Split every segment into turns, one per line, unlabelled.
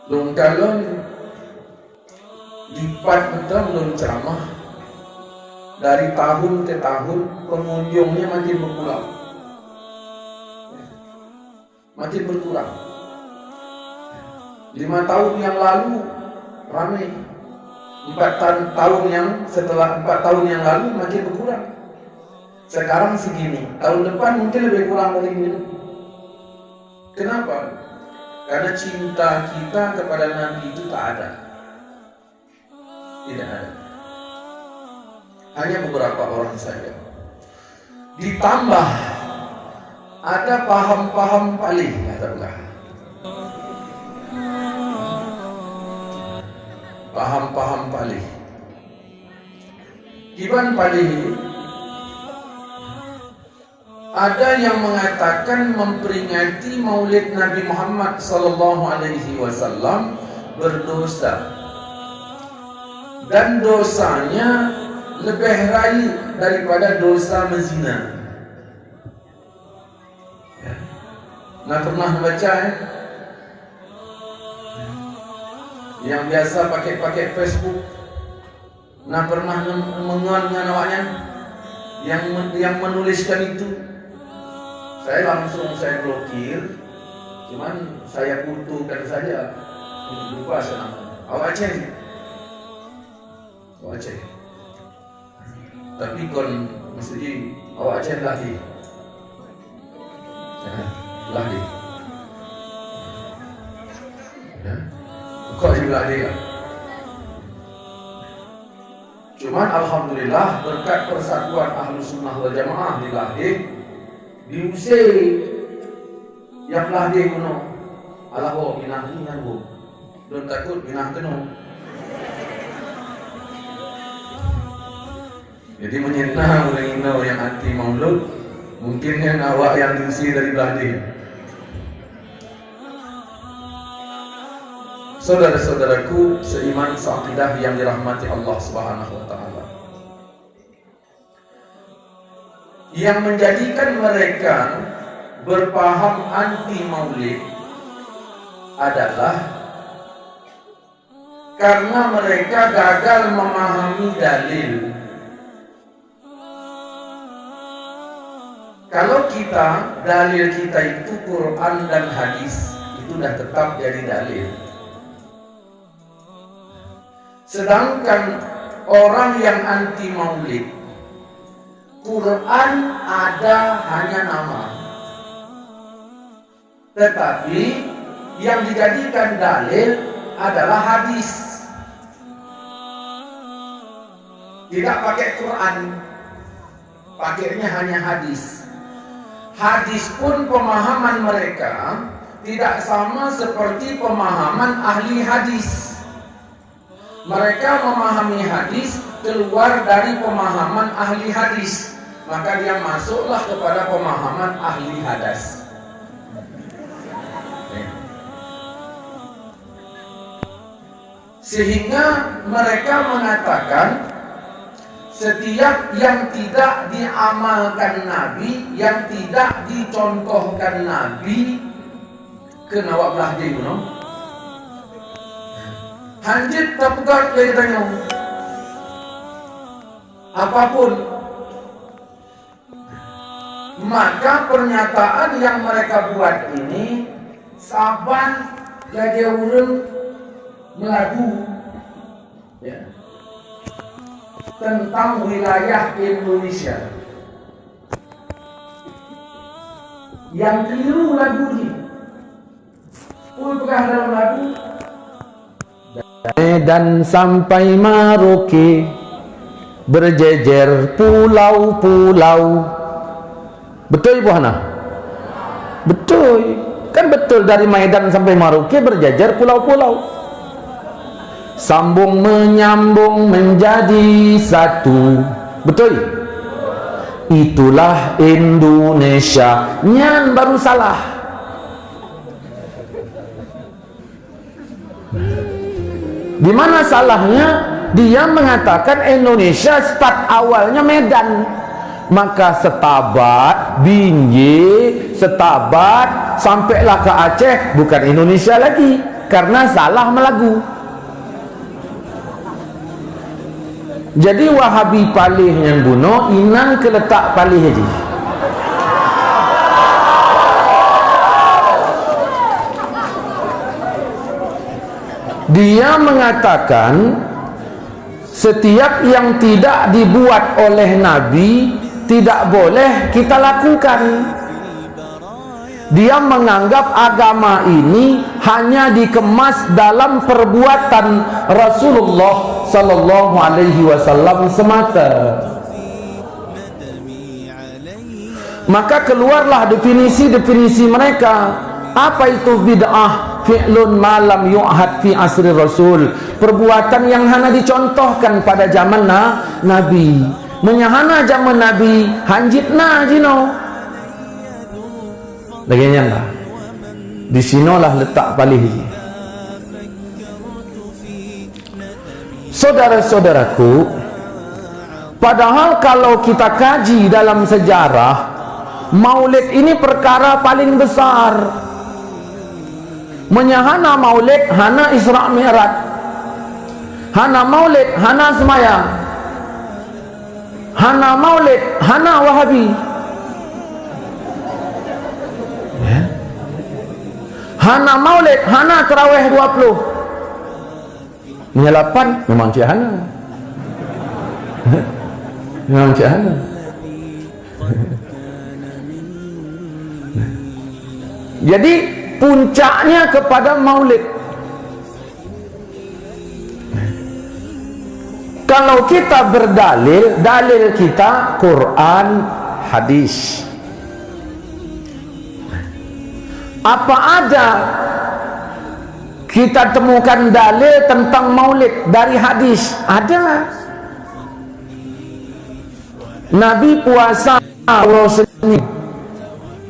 Lung kalon lipat betul lung ceramah, dari tahun ke tahun pengunjungnya makin berkurang, makin berkurang. 5 tahun yang lalu ramai, 4 tahun yang setelah 4 tahun yang lalu makin berkurang. Sekarang segini, tahun depan mungkin lebih kurang dari ini. Kenapa? Karena cinta kita kepada Nabi itu tak ada, tidak ada. Hanya beberapa orang saja. Ditambah ada paham-paham palih, katakanlah. Paham-paham palih. Iban palih ini ada yang mengatakan memperingati Maulid Nabi Muhammad SAW berdosa, dan dosanya lebih raih daripada dosa menzina. Nah, pernah baca yang biasa pakai Facebook, nah pernah menguat dengan awaknya yang menuliskan itu. Saya blokir, cuman saya kutukan saja. Lupa senang. Awak Aceh. Tapi kon mesti awak Aceh lagi. Lagi. Ya. Kok juga dia. Cuman alhamdulillah berkat persatuan Ahlus Sunnah wal Jamaah di Lahir, diusir yang Lahir kuno. Alah ho binah ini bu. Don't takut binah kuno. Jadi menyenang orang yang anti maulud, mungkin yang awak yang diusir dari Lahir. Saudara-saudaraku seiman seakidah yang dirahmati Allah Subhanahu wa taala. Yang menjadikan mereka berpaham anti maulid adalah karena mereka gagal memahami dalil. Kalau dalil kita itu Quran dan hadis, itu sudah tetap jadi dalil. Sedangkan orang yang anti maulid, Quran ada hanya nama, tetapi yang dijadikan dalil adalah hadis. Tidak pakai Quran, pakainya hanya hadis. Hadis pun pemahaman mereka tidak sama seperti pemahaman ahli hadis. Mereka memahami hadis keluar dari pemahaman ahli hadis, maka dia masuklah kepada pemahaman ahli hadas. Sehingga mereka mengatakan setiap yang tidak diamalkan Nabi, yang tidak dicontohkan Nabi, kena wak belah dia kuno. Hanjit tak pegat dia tanya. Apapun. Maka pernyataan yang mereka buat ini saban lagi urang melagu ya, tentang wilayah Indonesia. Yang keliru lagu ini. Pegah dalam lagu Medan sampai Maroke, berjejer pulau-pulau. Betul Ibu Hana? Betul. Kan betul, dari Medan sampai Maroke berjejer pulau-pulau. Sambung menyambung menjadi satu. Betul? Itulah Indonesia. Nyan baru salah. Di mana salahnya? Dia mengatakan Indonesia start awalnya Medan. Maka Setabat, Binjai, Setabat,
sampailah ke Aceh, bukan Indonesia lagi, karena salah melagu. Jadi Wahabi palih yang bunuh, inang ke letak palih haji. Dia mengatakan setiap yang tidak dibuat oleh Nabi tidak boleh kita lakukan. Dia menganggap agama ini hanya dikemas dalam perbuatan Rasulullah sallallahu alaihi wasallam semata. Maka keluarlah definisi-definisi mereka. Apa itu bid'ah? Fi'lun malam yu'had fi asri Rasul, perbuatan yang hanya dicontohkan pada zaman Nabi. Menyahana zaman Nabi hanjitna jino. Laginya lah. Di sinolah letak palih. Saudara-saudaraku, padahal kalau kita kaji dalam sejarah, Maulid ini perkara paling besar. Menyahana Maulid, hana Isra Mi'raj. Hana Maulid, hana semayang. Hana Maulid, hana Wahabi. Ya. Hana Maulid, hana Tarawih 20. Ini 8, memang cik hana. Memang cik hana. Jadi puncaknya kepada Maulid. Kalau kita berdalil, dalil kita Quran, hadis. Apa ada kita temukan dalil tentang Maulid dari hadis? Ada. Nabi puasa kalau Senin.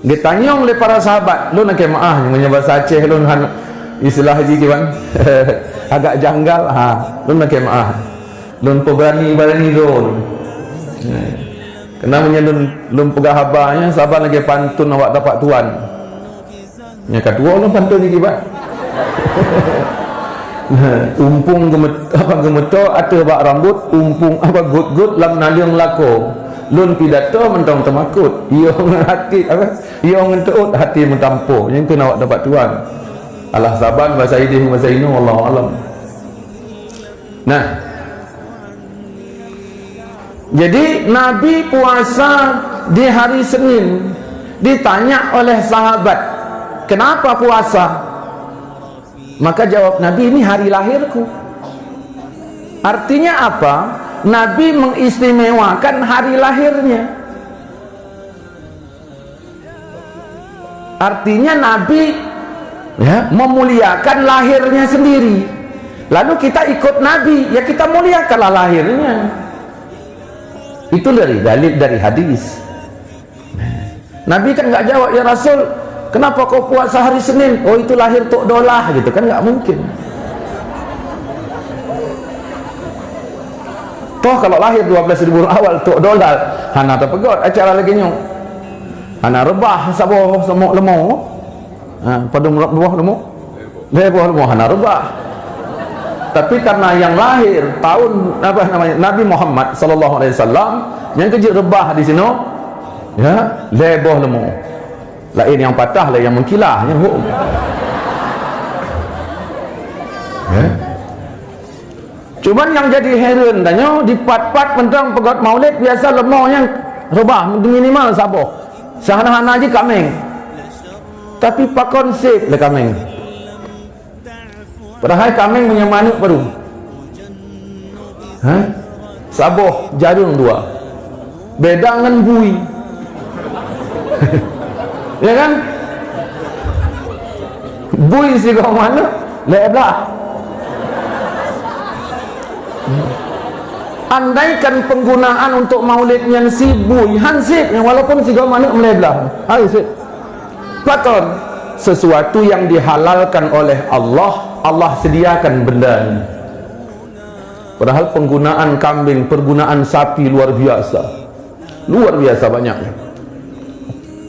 Ditanya oleh para sahabat, lu nak kemaah yang bahasa Aceh, lu istilah haji kan agak janggal, lu nak kemaah, lu berani lu, kenapa lu pegang habanya, sahabat lagi pantun awak dapat tuan, yang kedua lu pantun lagi pak, umpung gemeto atau bak rambut, umpung apa gut lam naliung lako. Lun pidato mentang temakut, ia hati apa? Ia ngenteut hati mentampo. Yang tu nak dapat tuan. Allah saban bahasa idih bahasa inu wallahu alam. Nah. Jadi Nabi puasa di hari Senin. Ditanya oleh sahabat, "Kenapa puasa?" Maka jawab Nabi, "Ini hari lahirku." Artinya apa? Nabi mengistimewakan hari lahirnya. Artinya Nabi memuliakan lahirnya sendiri. Lalu kita ikut Nabi, ya kita muliakanlah lahirnya. Itu dari dalil dari hadis. Nabi kan nggak jawab, "Ya Rasul, kenapa kau puasa hari Senin?" "Oh, itu lahir Tok Dolah," gitu kan, nggak mungkin. Toh kalau lahir 12.000 awal Tok Dolal, hana terpegot acara lagi nyong. Hana rebah saboh semuk lemau. Padung rebah lemau. Leboh lemau hana rebah. Tapi karena yang lahir tahun apa namanya Nabi Muhammad sallallahu alaihi wasallam yang kejut rebah di sini, ya, leboh lemau. Lain yang patah, lain yang mengkilah, yang hukum. Ya. Cuman yang jadi heran tanya di pat-pat mentang pegat Maulid biasa lemau yang rebah minimal saboh. Sahana-hana aja kameng. Tapi pak konsep le kameng. Padahal kameng punya manuk baru. Saboh jarum 2. Beda dengan bui. Ya kan? Bui sih kau mana? Lebelah. Andaikan penggunaan untuk maulid yang si bui hansip yang walaupun si gau mana melebelah hansip paton sesuatu yang dihalalkan oleh Allah, Allah sediakan benda ini. Padahal penggunaan kambing, penggunaan sapi luar biasa banyaknya.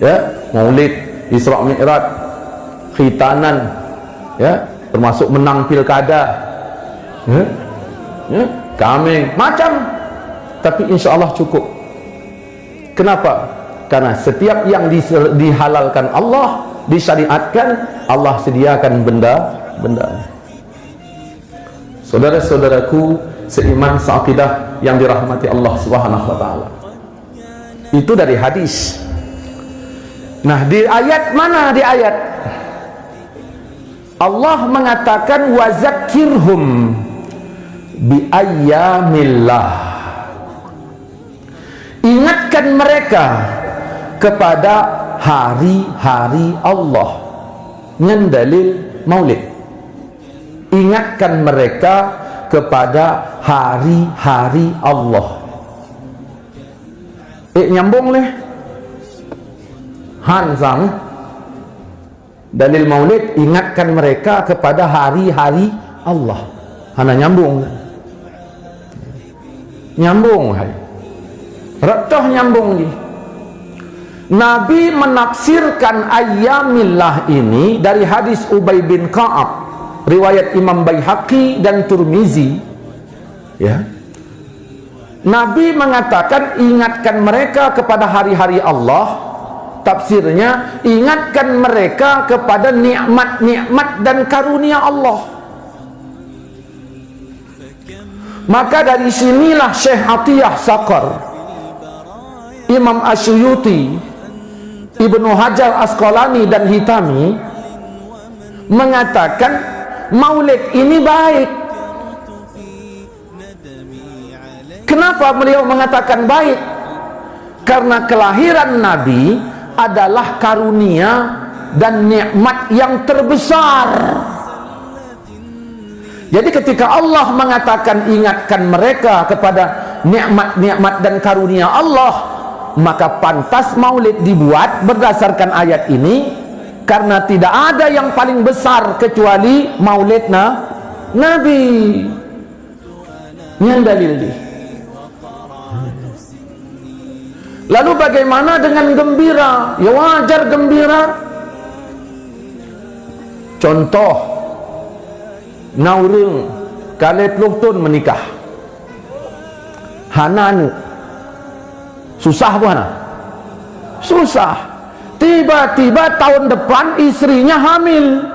Ya, maulid, Isra Mi'raj, khitanan, ya, termasuk menang pilkada, ya, ya, kambing, macam. Tapi insya Allah cukup. Kenapa? Karena setiap yang dihalalkan Allah, disyariatkan, Allah sediakan benda-benda. Saudara-saudaraku seiman seakidah yang dirahmati Allah Subhanahu wa taala. Itu dari hadis. Nah, di ayat mana, di ayat Allah mengatakan wazakirhum bi ayyamillah. Ingatkan mereka kepada hari-hari Allah dengan dalil maulid. Ingatkan mereka kepada hari-hari Allah. Nyambung leh Hansang dalil maulid, ingatkan mereka kepada hari-hari Allah. Hana nyambung hai retoh nyambung ni. Nabi menafsirkan ayyamillah ini dari hadis Ubay bin Ka'ab, riwayat Imam Baihaqi dan Turmizi, ya. Nabi mengatakan ingatkan mereka kepada hari-hari Allah. Tafsirnya, ingatkan mereka kepada nikmat-nikmat dan karunia Allah. Maka dari sinilah Syekh Atiyah Saqar, Imam Asyuyuti, Ibnu Hajar Asqalani dan Hitami mengatakan maulid ini baik. Kenapa beliau mengatakan baik? Karena kelahiran Nabi adalah karunia dan nikmat yang terbesar. Jadi ketika Allah mengatakan ingatkan mereka kepada nikmat-nikmat dan karunia Allah, maka pantas maulid dibuat berdasarkan ayat ini, karena tidak ada yang paling besar kecuali maulid Nabi. Ini dalil dia. Lalu bagaimana dengan gembira? Ya wajar gembira. Contoh, naurung kali 10 tahun menikah, Hanan susah bukan? Susah. Tiba-tiba tahun depan istrinya hamil.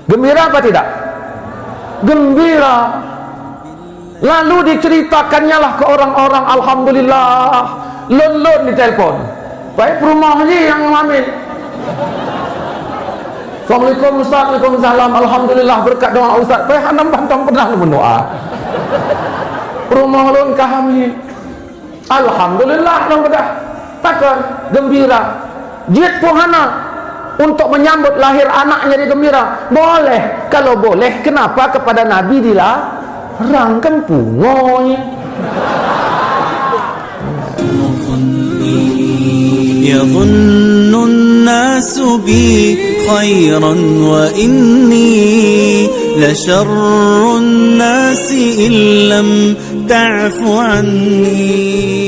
Gembira apa tidak? Gembira. Lalu diceritakannya lah ke orang-orang, alhamdulillah, lon-lon di telepon. Baik rumahnya yang hamil. Assalamualaikum Ustaz, Waalaikumsalam, alhamdulillah berkat doa Ustaz. Baik hanam bantam pernah berdoa. Rumah lon hamil. Alhamdulillah, alhamdulillah. Takkan gembira. Jid pohana untuk menyambut lahir anaknya di gembira. Boleh. Kalau boleh, kenapa kepada Nabi dilarang? Kan pungoy.
يظن الناس بي خيرا وإني لشر الناس إن لم تعف عني